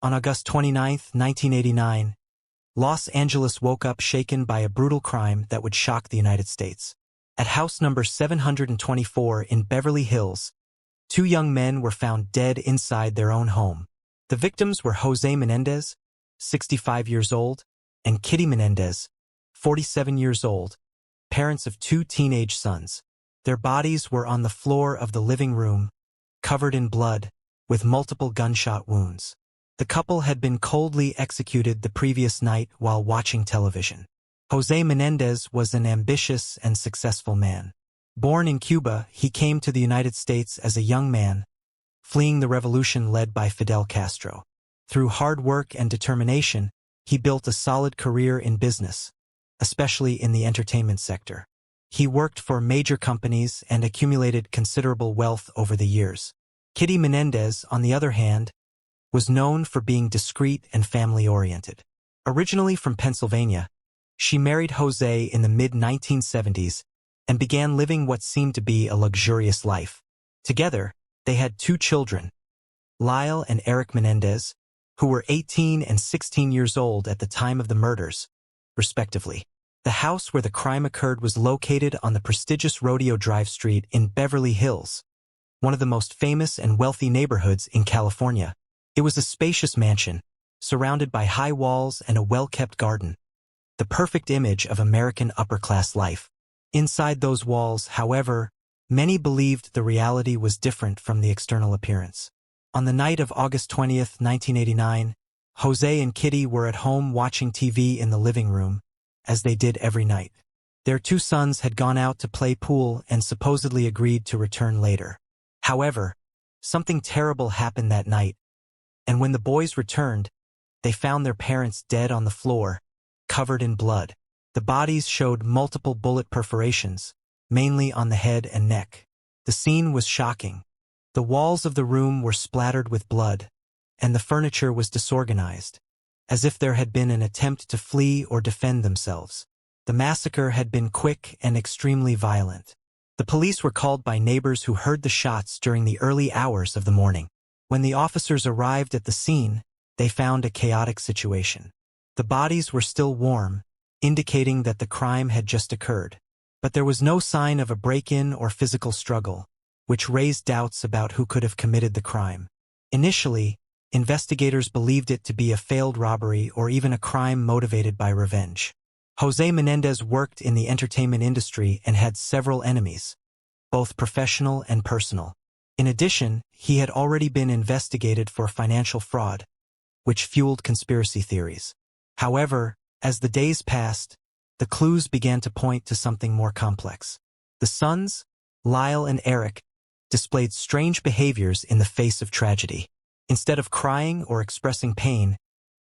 On August 29, 1989, Los Angeles woke up shaken by a brutal crime that would shock the United States. At house number 724 in Beverly Hills, two young men were found dead inside their own home. The victims were José Menendez, 65 years old, and Kitty Menendez, 47 years old, parents of two teenage sons. Their bodies were on the floor of the living room, covered in blood, with multiple gunshot wounds. The couple had been coldly executed the previous night while watching television. José Menendez was an ambitious and successful man. Born in Cuba, he came to the United States as a young man, fleeing the revolution led by Fidel Castro. Through hard work and determination, he built a solid career in business, especially in the entertainment sector. He worked for major companies and accumulated considerable wealth over the years. Kitty Menendez, on the other hand, was known for being discreet and family-oriented. Originally from Pennsylvania, she married José in the mid-1970s and began living what seemed to be a luxurious life. Together, they had two children, Lyle and Erik Menendez, who were 18 and 16 years old at the time of the murders, respectively. The house where the crime occurred was located on the prestigious Rodeo Drive street in Beverly Hills, one of the most famous and wealthy neighborhoods in California. It was a spacious mansion, surrounded by high walls and a well-kept garden, the perfect image of American upper-class life. Inside those walls, however, many believed the reality was different from the external appearance. On the night of August 20, 1989, José and Kitty were at home watching TV in the living room, as they did every night. Their two sons had gone out to play pool and supposedly agreed to return later. However, something terrible happened that night, and when the boys returned, they found their parents dead on the floor, covered in blood. The bodies showed multiple bullet perforations, mainly on the head and neck. The scene was shocking. The walls of the room were splattered with blood, and the furniture was disorganized, as if there had been an attempt to flee or defend themselves. The massacre had been quick and extremely violent. The police were called by neighbors who heard the shots during the early hours of the morning. When the officers arrived at the scene, they found a chaotic situation. The bodies were still warm, indicating that the crime had just occurred. But there was no sign of a break-in or physical struggle, which raised doubts about who could have committed the crime. Initially, investigators believed it to be a failed robbery or even a crime motivated by revenge. José Menendez worked in the entertainment industry and had several enemies, both professional and personal. In addition, he had already been investigated for financial fraud, which fueled conspiracy theories. However, as the days passed, the clues began to point to something more complex. The sons, Lyle and Erik, displayed strange behaviors in the face of tragedy. Instead of crying or expressing pain,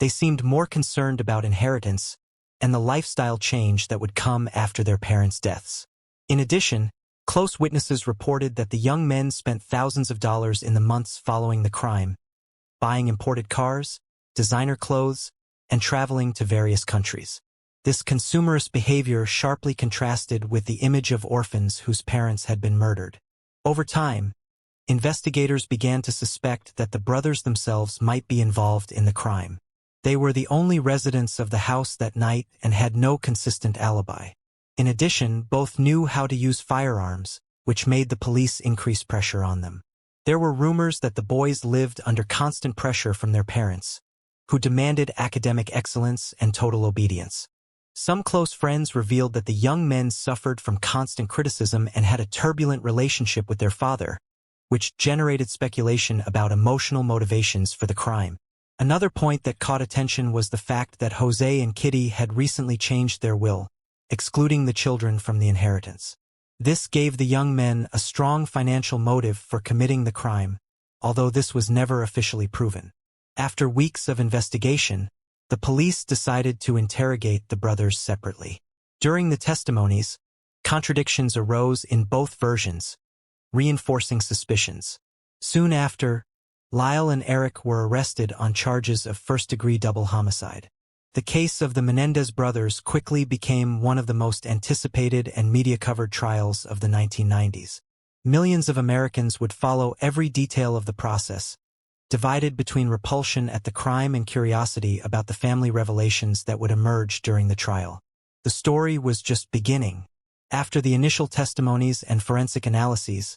they seemed more concerned about inheritance and the lifestyle change that would come after their parents' deaths. In addition, close witnesses reported that the young men spent thousands of dollars in the months following the crime, buying imported cars, designer clothes, and traveling to various countries. This consumerist behavior sharply contrasted with the image of orphans whose parents had been murdered. Over time, investigators began to suspect that the brothers themselves might be involved in the crime. They were the only residents of the house that night and had no consistent alibi. In addition, both knew how to use firearms, which made the police increase pressure on them. There were rumors that the boys lived under constant pressure from their parents, who demanded academic excellence and total obedience. Some close friends revealed that the young men suffered from constant criticism and had a turbulent relationship with their father, which generated speculation about emotional motivations for the crime. Another point that caught attention was the fact that José and Kitty had recently changed their will, excluding the children from the inheritance. This gave the young men a strong financial motive for committing the crime, although this was never officially proven. After weeks of investigation, the police decided to interrogate the brothers separately. During the testimonies, contradictions arose in both versions, reinforcing suspicions. Soon after, Lyle and Erik were arrested on charges of first-degree double homicide. The case of the Menendez brothers quickly became one of the most anticipated and media-covered trials of the 1990s. Millions of Americans would follow every detail of the process, divided between repulsion at the crime and curiosity about the family revelations that would emerge during the trial. The story was just beginning. After the initial testimonies and forensic analyses,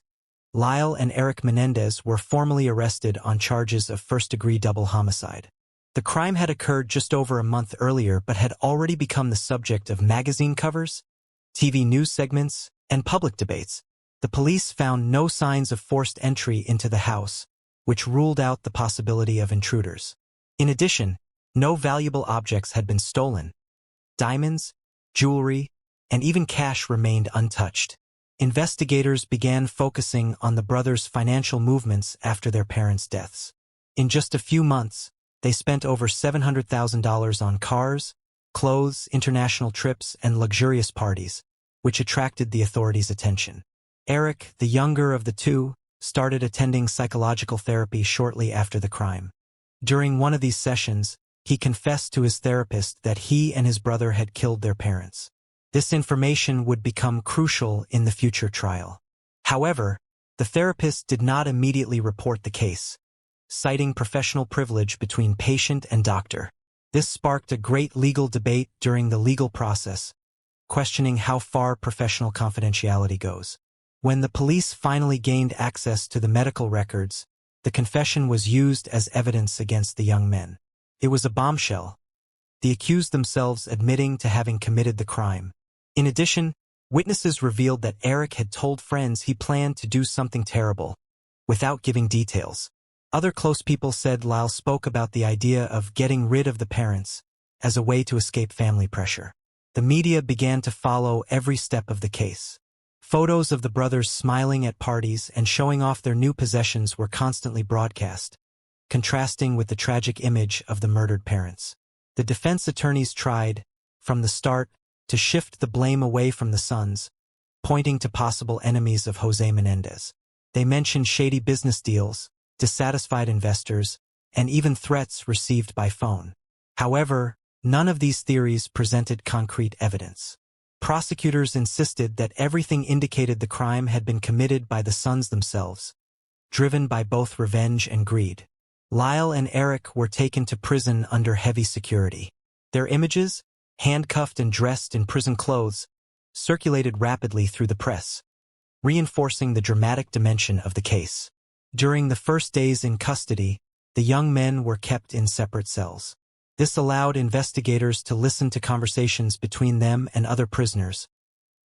Lyle and Erik Menendez were formally arrested on charges of first-degree double homicide. The crime had occurred just over a month earlier but had already become the subject of magazine covers, TV news segments, and public debates. The police found no signs of forced entry into the house, which ruled out the possibility of intruders. In addition, no valuable objects had been stolen. Diamonds, jewelry, and even cash remained untouched. Investigators began focusing on the brothers' financial movements after their parents' deaths. In just a few months, they spent over $700,000 on cars, clothes, international trips, and luxurious parties, which attracted the authorities' attention. Erik, the younger of the two, started attending psychological therapy shortly after the crime. During one of these sessions, he confessed to his therapist that he and his brother had killed their parents. This information would become crucial in the future trial. However, the therapist did not immediately report the case, citing professional privilege between patient and doctor. This sparked a great legal debate during the legal process, questioning how far professional confidentiality goes. When the police finally gained access to the medical records, the confession was used as evidence against the young men. It was a bombshell, the accused themselves admitting to having committed the crime. In addition, witnesses revealed that Erik had told friends he planned to do something terrible, without giving details. Other close people said Lyle spoke about the idea of getting rid of the parents as a way to escape family pressure. The media began to follow every step of the case. Photos of the brothers smiling at parties and showing off their new possessions were constantly broadcast, contrasting with the tragic image of the murdered parents. The defense attorneys tried, from the start, to shift the blame away from the sons, pointing to possible enemies of José Menendez. They mentioned shady business deals, dissatisfied investors, and even threats received by phone. However, none of these theories presented concrete evidence. Prosecutors insisted that everything indicated the crime had been committed by the sons themselves, driven by both revenge and greed. Lyle and Erik were taken to prison under heavy security. Their images, handcuffed and dressed in prison clothes, circulated rapidly through the press, reinforcing the dramatic dimension of the case. During the first days in custody, the young men were kept in separate cells. This allowed investigators to listen to conversations between them and other prisoners,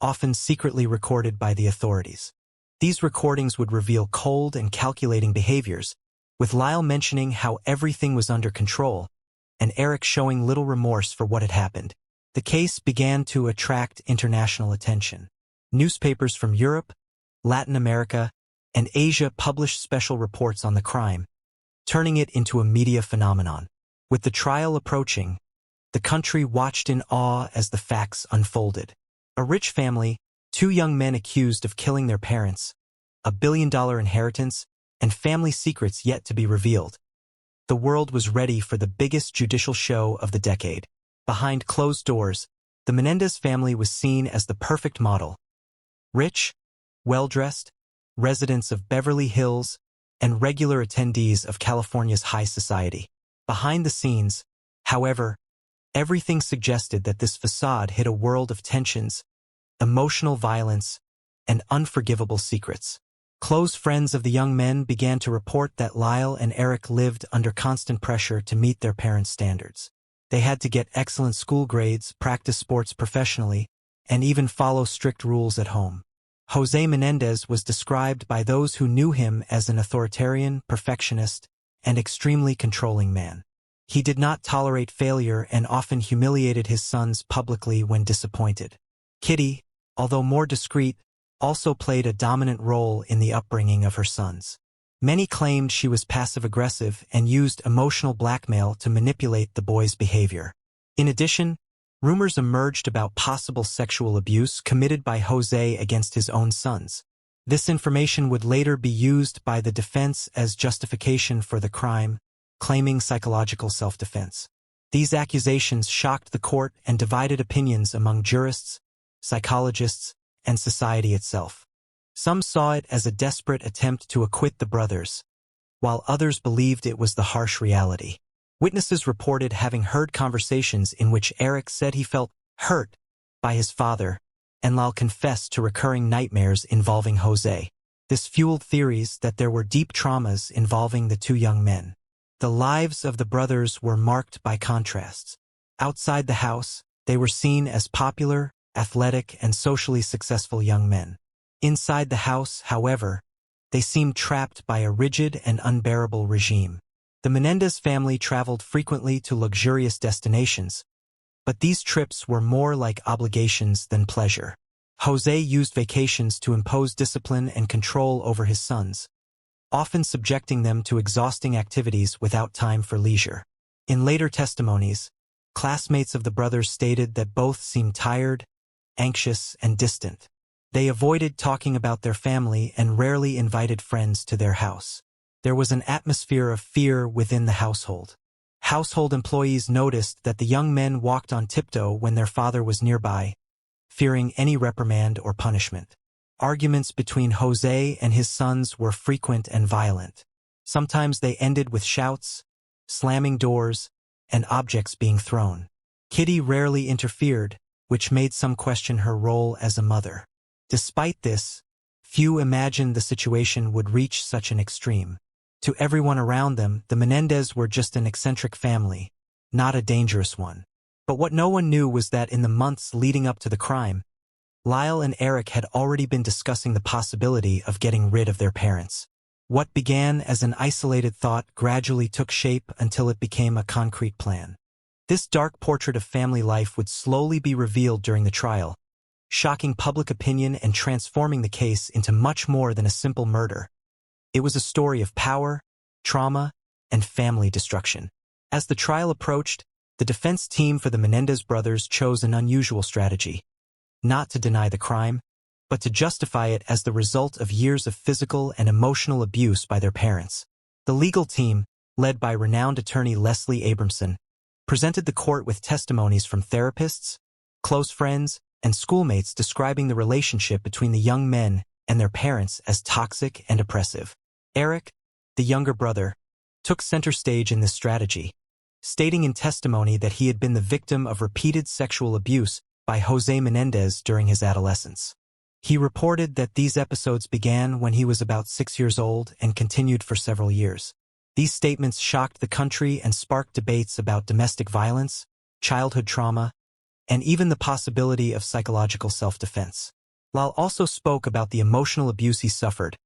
often secretly recorded by the authorities. These recordings would reveal cold and calculating behaviors, with Lyle mentioning how everything was under control, and Erik showing little remorse for what had happened. The case began to attract international attention. Newspapers from Europe, Latin America, and Asia published special reports on the crime, turning it into a media phenomenon. With the trial approaching, the country watched in awe as the facts unfolded. A rich family, two young men accused of killing their parents, a billion-dollar inheritance, and family secrets yet to be revealed. The world was ready for the biggest judicial show of the decade. Behind closed doors, the Menendez family was seen as the perfect model. Rich, well-dressed, residents of Beverly Hills, and regular attendees of California's high society. Behind the scenes, however, everything suggested that this facade hid a world of tensions, emotional violence, and unforgivable secrets. Close friends of the young men began to report that Lyle and Erik lived under constant pressure to meet their parents' standards. They had to get excellent school grades, practice sports professionally, and even follow strict rules at home. José Menendez was described by those who knew him as an authoritarian, perfectionist, and extremely controlling man. He did not tolerate failure and often humiliated his sons publicly when disappointed. Kitty, although more discreet, also played a dominant role in the upbringing of her sons. Many claimed she was passive-aggressive and used emotional blackmail to manipulate the boys' behavior. In addition, rumors emerged about possible sexual abuse committed by José against his own sons. This information would later be used by the defense as justification for the crime, claiming psychological self-defense. These accusations shocked the court and divided opinions among jurists, psychologists, and society itself. Some saw it as a desperate attempt to acquit the brothers, while others believed it was the harsh reality. Witnesses reported having heard conversations in which Erik said he felt hurt by his father, and Lyle confessed to recurring nightmares involving José. This fueled theories that there were deep traumas involving the two young men. The lives of the brothers were marked by contrasts. Outside the house, they were seen as popular, athletic, and socially successful young men. Inside the house, however, they seemed trapped by a rigid and unbearable regime. The Menendez family traveled frequently to luxurious destinations, but these trips were more like obligations than pleasure. José used vacations to impose discipline and control over his sons, often subjecting them to exhausting activities without time for leisure. In later testimonies, classmates of the brothers stated that both seemed tired, anxious, and distant. They avoided talking about their family and rarely invited friends to their house. There was an atmosphere of fear within the household. Household employees noticed that the young men walked on tiptoe when their father was nearby, fearing any reprimand or punishment. Arguments between José and his sons were frequent and violent. Sometimes they ended with shouts, slamming doors, and objects being thrown. Kitty rarely interfered, which made some question her role as a mother. Despite this, few imagined the situation would reach such an extreme. To everyone around them, the Menendez were just an eccentric family, not a dangerous one. But what no one knew was that in the months leading up to the crime, Lyle and Erik had already been discussing the possibility of getting rid of their parents. What began as an isolated thought gradually took shape until it became a concrete plan. This dark portrait of family life would slowly be revealed during the trial, shocking public opinion and transforming the case into much more than a simple murder. It was a story of power, trauma, and family destruction. As the trial approached, the defense team for the Menendez brothers chose an unusual strategy. Not to deny the crime, but to justify it as the result of years of physical and emotional abuse by their parents. The legal team, led by renowned attorney Leslie Abramson, presented the court with testimonies from therapists, close friends, and schoolmates describing the relationship between the young men and their parents as toxic and oppressive. Erik, the younger brother, took center stage in this strategy, stating in testimony that he had been the victim of repeated sexual abuse by José Menendez during his adolescence. He reported that these episodes began when he was about 6 years old and continued for several years. These statements shocked the country and sparked debates about domestic violence, childhood trauma, and even the possibility of psychological self-defense. Lyle also spoke about the emotional abuse he suffered,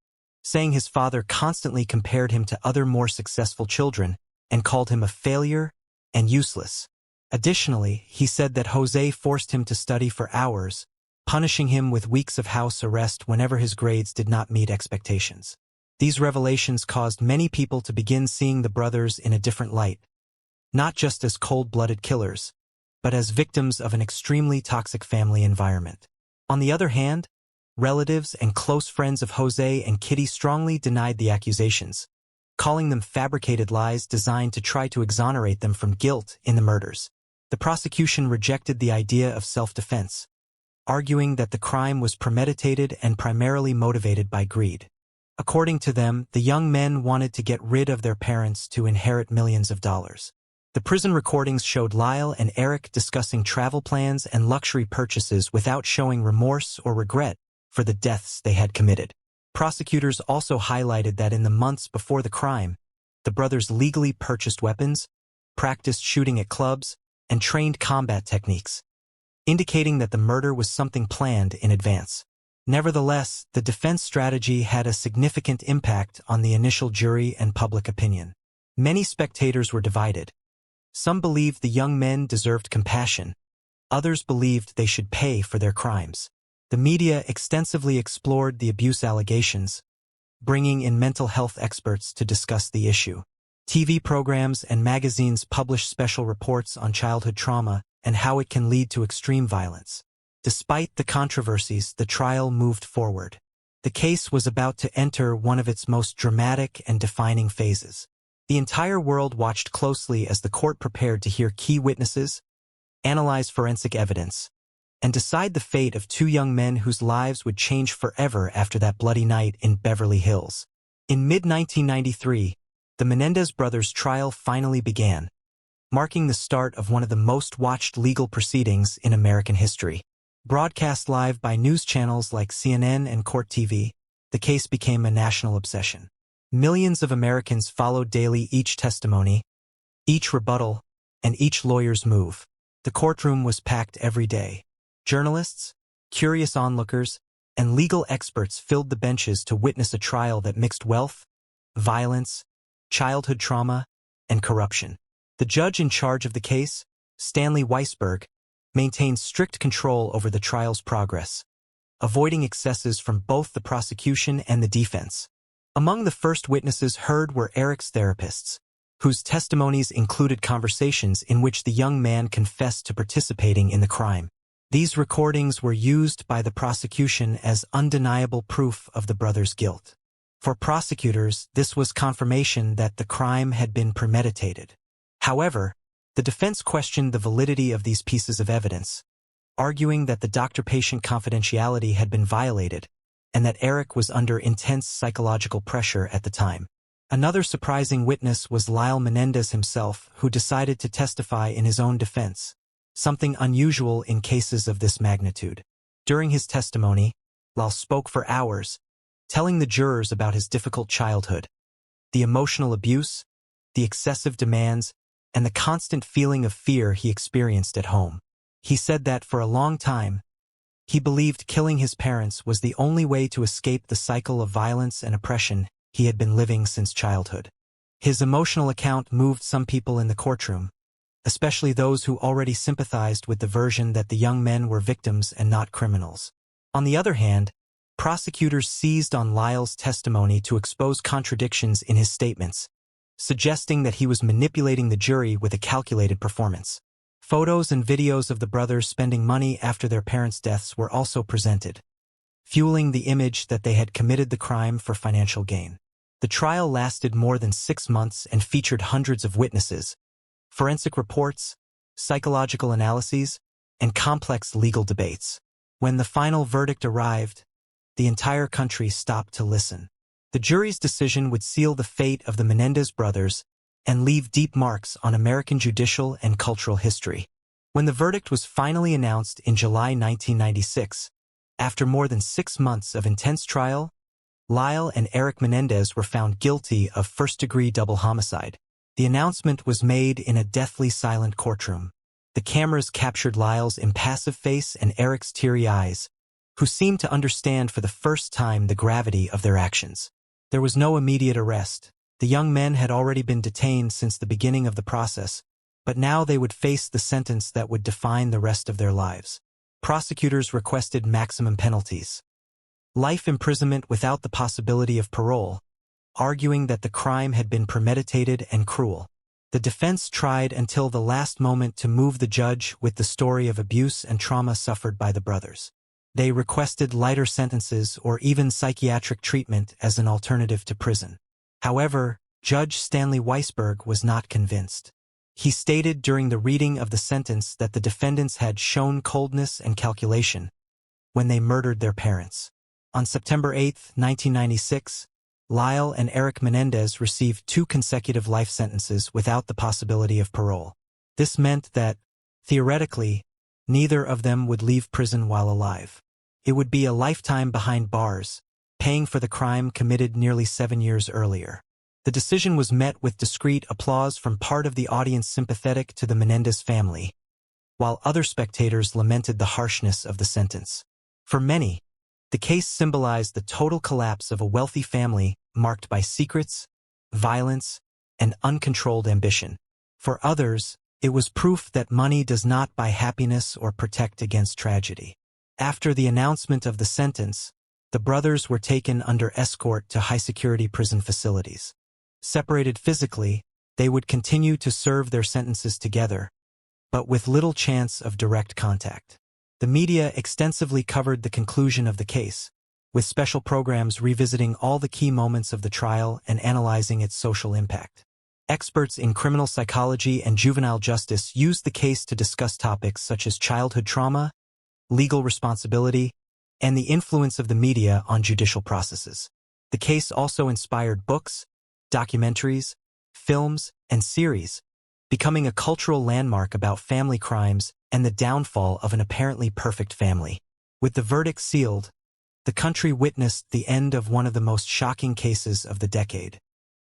saying his father constantly compared him to other more successful children and called him a failure and useless. Additionally, he said that José forced him to study for hours, punishing him with weeks of house arrest whenever his grades did not meet expectations. These revelations caused many people to begin seeing the brothers in a different light, not just as cold-blooded killers, but as victims of an extremely toxic family environment. On the other hand, relatives and close friends of José and Kitty strongly denied the accusations, calling them fabricated lies designed to try to exonerate them from guilt in the murders. The prosecution rejected the idea of self-defense, arguing that the crime was premeditated and primarily motivated by greed. According to them, the young men wanted to get rid of their parents to inherit millions of dollars. The prison recordings showed Lyle and Erik discussing travel plans and luxury purchases without showing remorse or regret for the deaths they had committed. Prosecutors also highlighted that in the months before the crime, the brothers legally purchased weapons, practiced shooting at clubs, and trained combat techniques, indicating that the murder was something planned in advance. Nevertheless, the defense strategy had a significant impact on the initial jury and public opinion. Many spectators were divided. Some believed the young men deserved compassion. Others believed they should pay for their crimes. The media extensively explored the abuse allegations, bringing in mental health experts to discuss the issue. TV programs and magazines published special reports on childhood trauma and how it can lead to extreme violence. Despite the controversies, the trial moved forward. The case was about to enter one of its most dramatic and defining phases. The entire world watched closely as the court prepared to hear key witnesses, analyze forensic evidence, and decide the fate of two young men whose lives would change forever after that bloody night in Beverly Hills. In mid-1993, the Menendez brothers' trial finally began, marking the start of one of the most watched legal proceedings in American history. Broadcast live by news channels like CNN and Court TV, the case became a national obsession. Millions of Americans followed daily each testimony, each rebuttal, and each lawyer's move. The courtroom was packed every day. Journalists, curious onlookers, and legal experts filled the benches to witness a trial that mixed wealth, violence, childhood trauma, and corruption. The judge in charge of the case, Stanley Weisberg, maintained strict control over the trial's progress, avoiding excesses from both the prosecution and the defense. Among the first witnesses heard were Erik's therapists, whose testimonies included conversations in which the young man confessed to participating in the crime. These recordings were used by the prosecution as undeniable proof of the brothers' guilt. For prosecutors, this was confirmation that the crime had been premeditated. However, the defense questioned the validity of these pieces of evidence, arguing that the doctor-patient confidentiality had been violated and that Erik was under intense psychological pressure at the time. Another surprising witness was Lyle Menendez himself, who decided to testify in his own defense, something unusual in cases of this magnitude. During his testimony, Lyle spoke for hours, telling the jurors about his difficult childhood, the emotional abuse, the excessive demands, and the constant feeling of fear he experienced at home. He said that for a long time, he believed killing his parents was the only way to escape the cycle of violence and oppression he had been living since childhood. His emotional account moved some people in the courtroom, especially those who already sympathized with the version that the young men were victims and not criminals. On the other hand, prosecutors seized on Lyle's testimony to expose contradictions in his statements, suggesting that he was manipulating the jury with a calculated performance. Photos and videos of the brothers spending money after their parents' deaths were also presented, fueling the image that they had committed the crime for financial gain. The trial lasted more than 6 months and featured hundreds of witnesses, forensic reports, psychological analyses, and complex legal debates. When the final verdict arrived, the entire country stopped to listen. The jury's decision would seal the fate of the Menendez brothers and leave deep marks on American judicial and cultural history. When the verdict was finally announced in July 1996, after more than 6 months of intense trial, Lyle and Erik Menendez were found guilty of first-degree double homicide. The announcement was made in a deathly silent courtroom. The cameras captured Lyle's impassive face and Erik's teary eyes, who seemed to understand for the first time the gravity of their actions. There was no immediate arrest. The young men had already been detained since the beginning of the process, but now they would face the sentence that would define the rest of their lives. Prosecutors requested maximum penalties: life imprisonment without the possibility of parole, arguing that the crime had been premeditated and cruel. The defense tried until the last moment to move the judge with the story of abuse and trauma suffered by the brothers. They requested lighter sentences or even psychiatric treatment as an alternative to prison. However, Judge Stanley Weisberg was not convinced. He stated during the reading of the sentence that the defendants had shown coldness and calculation when they murdered their parents. On September 8, 1996, Lyle and Erik Menendez received 2 consecutive life sentences without the possibility of parole. This meant that, theoretically, neither of them would leave prison while alive. It would be a lifetime behind bars, paying for the crime committed nearly 7 years earlier. The decision was met with discreet applause from part of the audience sympathetic to the Menendez family, while other spectators lamented the harshness of the sentence. For many, the case symbolized the total collapse of a wealthy family marked by secrets, violence, and uncontrolled ambition. For others, it was proof that money does not buy happiness or protect against tragedy. After the announcement of the sentence, the brothers were taken under escort to high-security prison facilities. Separated physically, they would continue to serve their sentences together, but with little chance of direct contact. The media extensively covered the conclusion of the case, with special programs revisiting all the key moments of the trial and analyzing its social impact. Experts in criminal psychology and juvenile justice used the case to discuss topics such as childhood trauma, legal responsibility, and the influence of the media on judicial processes. The case also inspired books, documentaries, films, and series, becoming a cultural landmark about family crimes and the downfall of an apparently perfect family. With the verdict sealed, the country witnessed the end of one of the most shocking cases of the decade.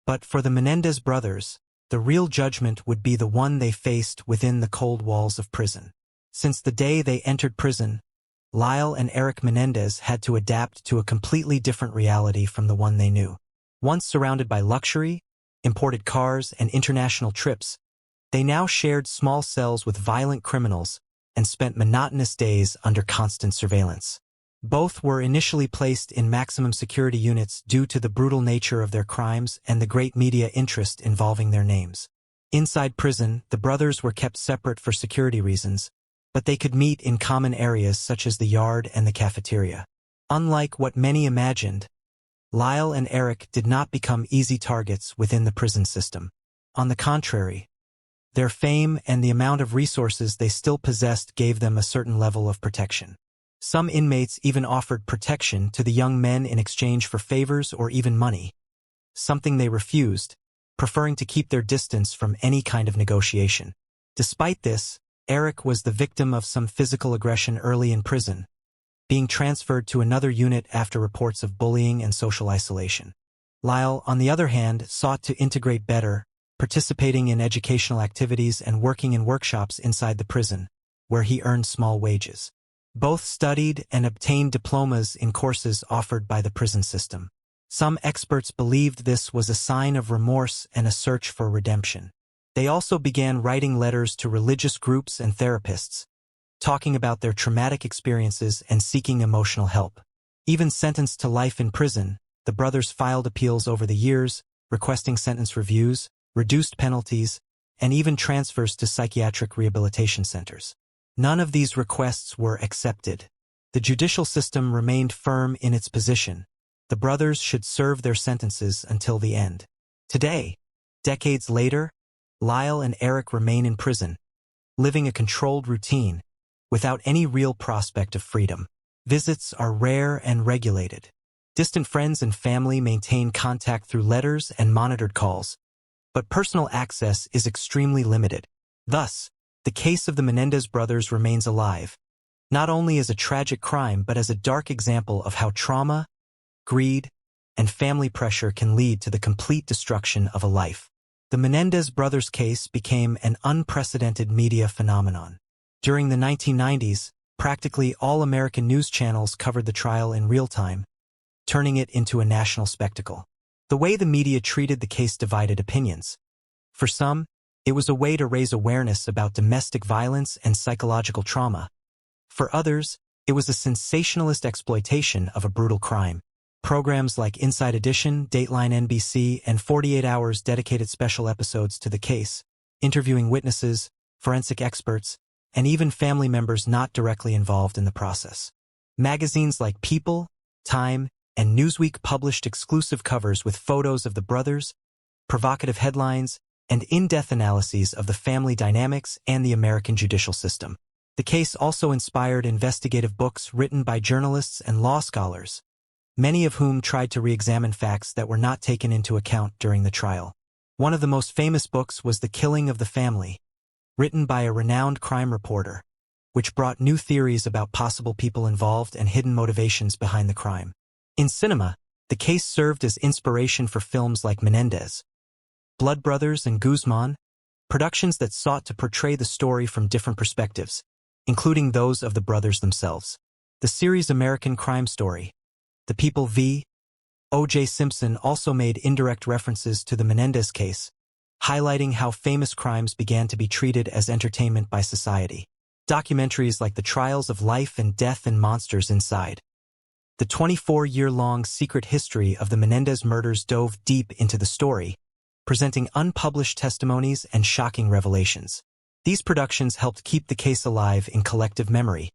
But for the Menendez brothers, the real judgment would be the one they faced within the cold walls of prison. Since the day they entered prison, Lyle and Erik Menendez had to adapt to a completely different reality from the one they knew. Once surrounded by luxury, imported cars, and international trips, they now shared small cells with violent criminals and spent monotonous days under constant surveillance. Both were initially placed in maximum security units due to the brutal nature of their crimes and the great media interest involving their names. Inside prison, the brothers were kept separate for security reasons, but they could meet in common areas such as the yard and the cafeteria. Unlike what many imagined, Lyle and Erik did not become easy targets within the prison system. On the contrary, their fame and the amount of resources they still possessed gave them a certain level of protection. Some inmates even offered protection to the young men in exchange for favors or even money, something they refused, preferring to keep their distance from any kind of negotiation. Despite this, Erik was the victim of some physical aggression early in prison, being transferred to another unit after reports of bullying and social isolation. Lyle, on the other hand, sought to integrate better, participating in educational activities and working in workshops inside the prison, where he earned small wages. Both studied and obtained diplomas in courses offered by the prison system. Some experts believed this was a sign of remorse and a search for redemption. They also began writing letters to religious groups and therapists, talking about their traumatic experiences and seeking emotional help. Even sentenced to life in prison, the brothers filed appeals over the years, requesting sentence reviews, reduced penalties, and even transfers to psychiatric rehabilitation centers. None of these requests were accepted. The judicial system remained firm in its position. The brothers should serve their sentences until the end. Today, decades later, Lyle and Erik remain in prison, living a controlled routine, without any real prospect of freedom. Visits are rare and regulated. Distant friends and family maintain contact through letters and monitored calls, but personal access is extremely limited. Thus, the case of the Menendez brothers remains alive, not only as a tragic crime but as a dark example of how trauma, greed, and family pressure can lead to the complete destruction of a life. The Menendez brothers' case became an unprecedented media phenomenon. During the 1990s, practically all American news channels covered the trial in real time, turning it into a national spectacle. The way the media treated the case divided opinions. For some, it was a way to raise awareness about domestic violence and psychological trauma. For others, it was a sensationalist exploitation of a brutal crime. Programs like Inside Edition, Dateline NBC, and 48 Hours dedicated special episodes to the case, interviewing witnesses, forensic experts, and even family members not directly involved in the process. Magazines like People, Time, and Newsweek published exclusive covers with photos of the brothers, provocative headlines, and in-depth analyses of the family dynamics and the American judicial system. The case also inspired investigative books written by journalists and law scholars, many of whom tried to re-examine facts that were not taken into account during the trial. One of the most famous books was The Killing of the Family, written by a renowned crime reporter, which brought new theories about possible people involved and hidden motivations behind the crime. In cinema, the case served as inspiration for films like Menendez, Blood Brothers, and Guzman, productions that sought to portray the story from different perspectives, including those of the brothers themselves. The series American Crime Story, The People v. O.J. Simpson also made indirect references to the Menendez case, highlighting how famous crimes began to be treated as entertainment by society. Documentaries like The Trials of Life and Death and Monsters Inside, the 24-year-long secret history of the Menendez murders dove deep into the story, presenting unpublished testimonies and shocking revelations. These productions helped keep the case alive in collective memory,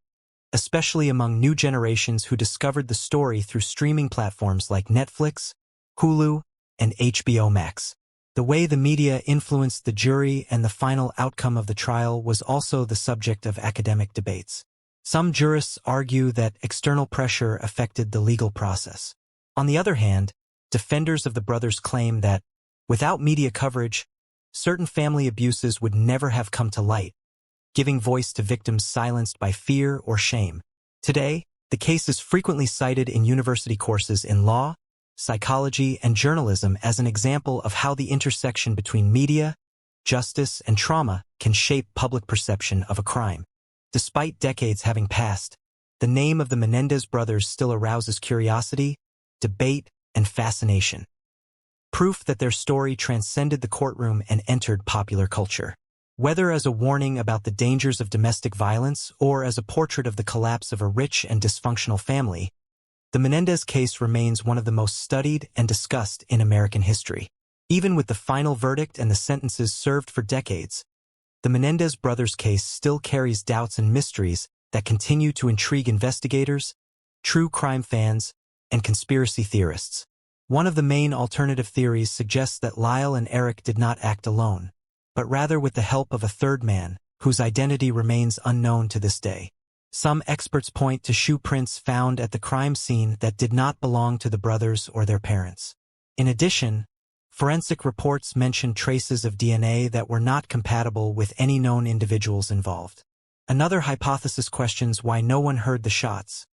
especially among new generations who discovered the story through streaming platforms like Netflix, Hulu, and HBO Max. The way the media influenced the jury and the final outcome of the trial was also the subject of academic debates. Some jurists argue that external pressure affected the legal process. On the other hand, defenders of the brothers claim that, Without media coverage, certain family abuses would never have come to light, giving voice to victims silenced by fear or shame. Today, the case is frequently cited in university courses in law, psychology, and journalism as an example of how the intersection between media, justice, and trauma can shape public perception of a crime. Despite decades having passed, the name of the Menendez brothers still arouses curiosity, debate, and fascination. Proof that their story transcended the courtroom and entered popular culture. Whether as a warning about the dangers of domestic violence or as a portrait of the collapse of a rich and dysfunctional family, the Menendez case remains one of the most studied and discussed in American history. Even with the final verdict and the sentences served for decades, the Menendez brothers' case still carries doubts and mysteries that continue to intrigue investigators, true crime fans, and conspiracy theorists. One of the main alternative theories suggests that Lyle and Erik did not act alone, but rather with the help of a third man, whose identity remains unknown to this day. Some experts point to shoe prints found at the crime scene that did not belong to the brothers or their parents. In addition, forensic reports mention traces of DNA that were not compatible with any known individuals involved. Another hypothesis questions why no one heard the shots,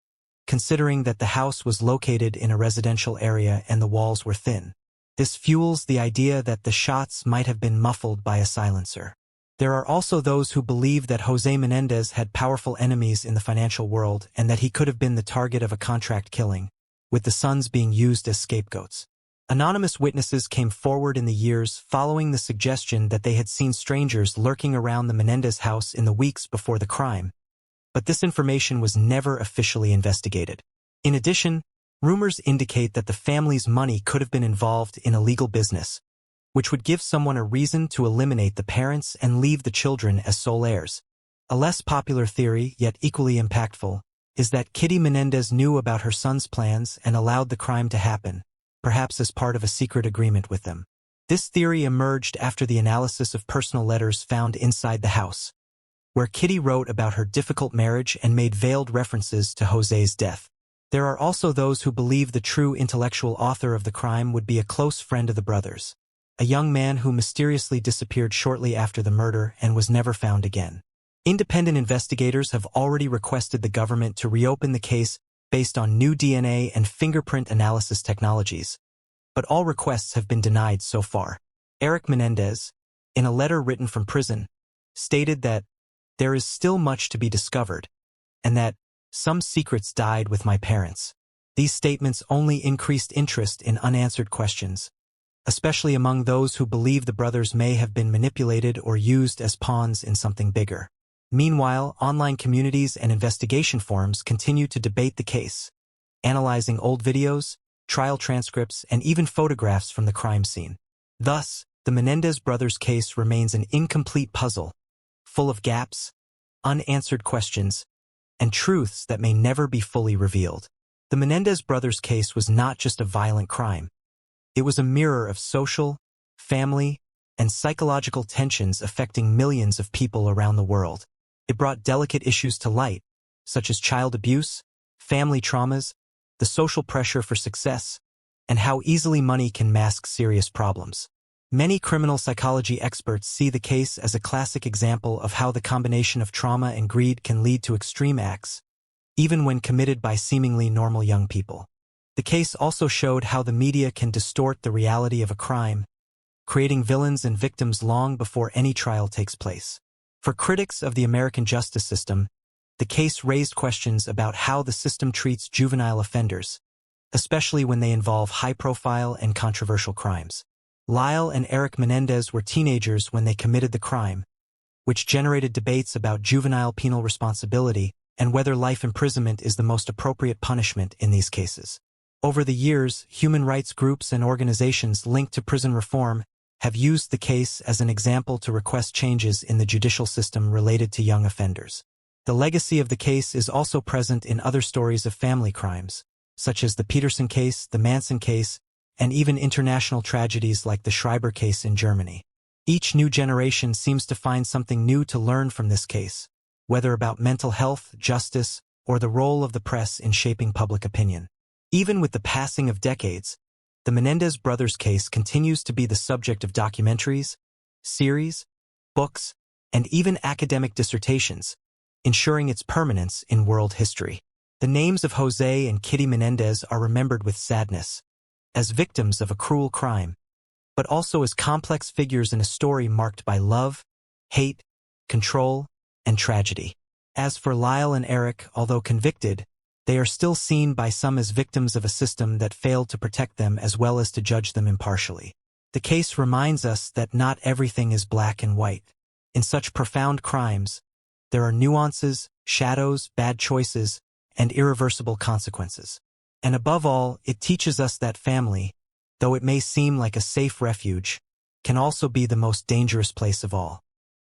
considering that the house was located in a residential area and the walls were thin. This fuels the idea that the shots might have been muffled by a silencer. There are also those who believe that José Menendez had powerful enemies in the financial world and that he could have been the target of a contract killing, with the sons being used as scapegoats. Anonymous witnesses came forward in the years following the suggestion that they had seen strangers lurking around the Menendez house in the weeks before the crime, but this information was never officially investigated. In addition, rumors indicate that the family's money could have been involved in illegal business, which would give someone a reason to eliminate the parents and leave the children as sole heirs. A less popular theory, yet equally impactful, is that Kitty Menendez knew about her son's plans and allowed the crime to happen, perhaps as part of a secret agreement with them. This theory emerged after the analysis of personal letters found inside the house, where Kitty wrote about her difficult marriage and made veiled references to José's death. There are also those who believe the true intellectual author of the crime would be a close friend of the brothers, a young man who mysteriously disappeared shortly after the murder and was never found again. Independent investigators have already requested the government to reopen the case based on new DNA and fingerprint analysis technologies, but all requests have been denied so far. Erik Menendez, in a letter written from prison, stated that there is still much to be discovered, and that some secrets died with my parents. These statements only increased interest in unanswered questions, especially among those who believe the brothers may have been manipulated or used as pawns in something bigger. Meanwhile, online communities and investigation forums continue to debate the case, analyzing old videos, trial transcripts, and even photographs from the crime scene. Thus, the Menendez brothers' case remains an incomplete puzzle, full of gaps, unanswered questions, and truths that may never be fully revealed. The Menendez brothers' case was not just a violent crime. It was a mirror of social, family, and psychological tensions affecting millions of people around the world. It brought delicate issues to light, such as child abuse, family traumas, the social pressure for success, and how easily money can mask serious problems. Many criminal psychology experts see the case as a classic example of how the combination of trauma and greed can lead to extreme acts, even when committed by seemingly normal young people. The case also showed how the media can distort the reality of a crime, creating villains and victims long before any trial takes place. For critics of the American justice system, the case raised questions about how the system treats juvenile offenders, especially when they involve high-profile and controversial crimes. Lyle and Erik Menendez were teenagers when they committed the crime, which generated debates about juvenile penal responsibility and whether life imprisonment is the most appropriate punishment in these cases. Over the years, human rights groups and organizations linked to prison reform have used the case as an example to request changes in the judicial system related to young offenders. The legacy of the case is also present in other stories of family crimes, such as the Peterson case, the Manson case, and even international tragedies like the Schreiber case in Germany. Each new generation seems to find something new to learn from this case, whether about mental health, justice, or the role of the press in shaping public opinion. Even with the passing of decades, The Menendez brothers case continues to be the subject of documentaries, series, books, and even academic dissertations, ensuring its permanence in world history. The names of José and Kitty Menendez are remembered with sadness, as victims of a cruel crime, but also as complex figures in a story marked by love, hate, control, and tragedy. As for Lyle and Erik, although convicted, they are still seen by some as victims of a system that failed to protect them as well as to judge them impartially. The case reminds us that not everything is black and white. In such profound crimes, there are nuances, shadows, bad choices, and irreversible consequences. And above all, it teaches us that family, though it may seem like a safe refuge, can also be the most dangerous place of all.